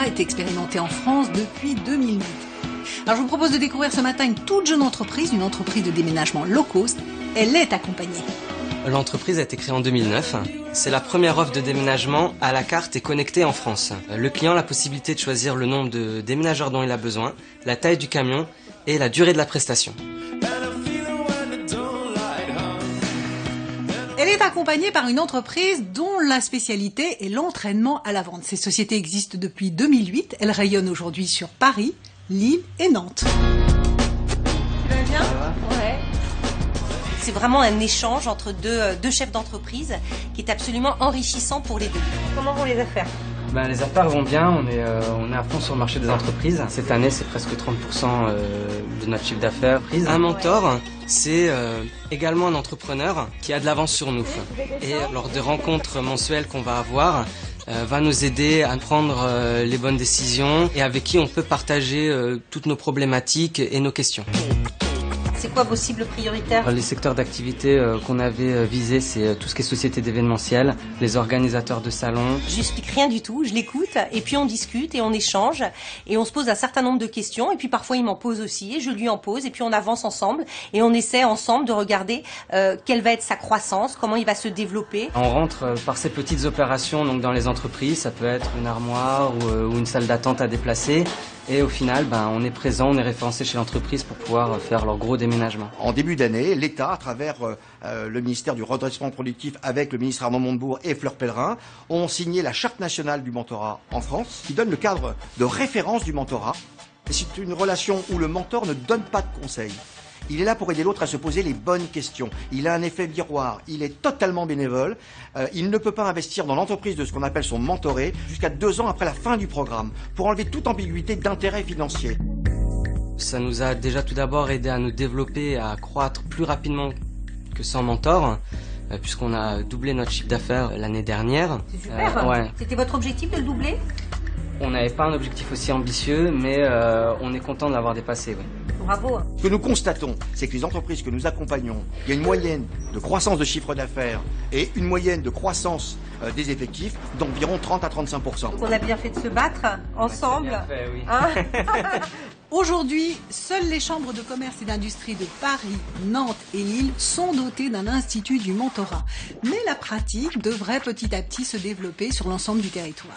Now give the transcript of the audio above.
mentorat est expérimenté en France depuis 2008. Alors je vous propose de découvrir ce matin une toute jeune entreprise, une entreprise de déménagement low cost. Elle est accompagnée. L'entreprise a été créée en 2009. C'est la première offre de déménagement à la carte et connectée en France. Le client a la possibilité de choisir le nombre de déménageurs dont il a besoin, la taille du camion et la durée de la prestation. Elle est accompagnée par une entreprise dont la spécialité est l'entraînement à la vente. Ces sociétés existent depuis 2008. Elles rayonnent aujourd'hui sur Paris, Lille et Nantes. Tu vas bien ? Ouais. C'est vraiment un échange entre deux chefs d'entreprise qui est absolument enrichissant pour les deux. Comment vont les affaires ? Les affaires vont bien, on est à fond sur le marché des entreprises. Cette année, c'est presque 30% de notre chiffre d'affaires. Un mentor, c'est également un entrepreneur qui a de l'avance sur nous. Et lors des rencontres mensuelles qu'on va avoir, va nous aider à prendre les bonnes décisions et avec qui on peut partager toutes nos problématiques et nos questions. C'est quoi vos cibles prioritaires ? Les secteurs d'activité qu'on avait visés, c'est tout ce qui est société d'événementiel, les organisateurs de salons. Je n'explique rien du tout, je l'écoute et puis on discute et on échange et on se pose un certain nombre de questions et puis parfois il m'en pose aussi et je lui en pose et puis on avance ensemble et on essaie ensemble de regarder quelle va être sa croissance, comment il va se développer. On rentre par ces petites opérations donc dans les entreprises, ça peut être une armoire ou une salle d'attente à déplacer. Et au final, on est présent, on est référencé chez l'entreprise pour pouvoir faire leur gros déménagement. En début d'année, l'État, à travers le ministère du redressement productif avec le ministre Armand Montebourg et Fleur Pellerin, ont signé la Charte nationale du mentorat en France, qui donne le cadre de référence du mentorat. C'est une relation où le mentor ne donne pas de conseils. Il est là pour aider l'autre à se poser les bonnes questions. Il a un effet miroir. Il est totalement bénévole. Il ne peut pas investir dans l'entreprise de ce qu'on appelle son mentoré jusqu'à 2 ans après la fin du programme pour enlever toute ambiguïté d'intérêt financier. Ça nous a déjà tout d'abord aidé à nous développer, à croître plus rapidement que sans mentor, puisqu'on a doublé notre chiffre d'affaires l'année dernière. C'est super. Ouais. C'était votre objectif de le doubler ? On n'avait pas un objectif aussi ambitieux, mais on est content de l'avoir dépassé. Oui. Bravo. Ce que nous constatons, c'est que les entreprises que nous accompagnons, il y a une moyenne de croissance de chiffre d'affaires et une moyenne de croissance des effectifs d'environ 30 à 35%. Donc on a bien fait de se battre ensemble. Bien fait, oui. Hein. Aujourd'hui, seules les chambres de commerce et d'industrie de Paris, Nantes et Lille sont dotées d'un institut du mentorat. Mais la pratique devrait petit à petit se développer sur l'ensemble du territoire.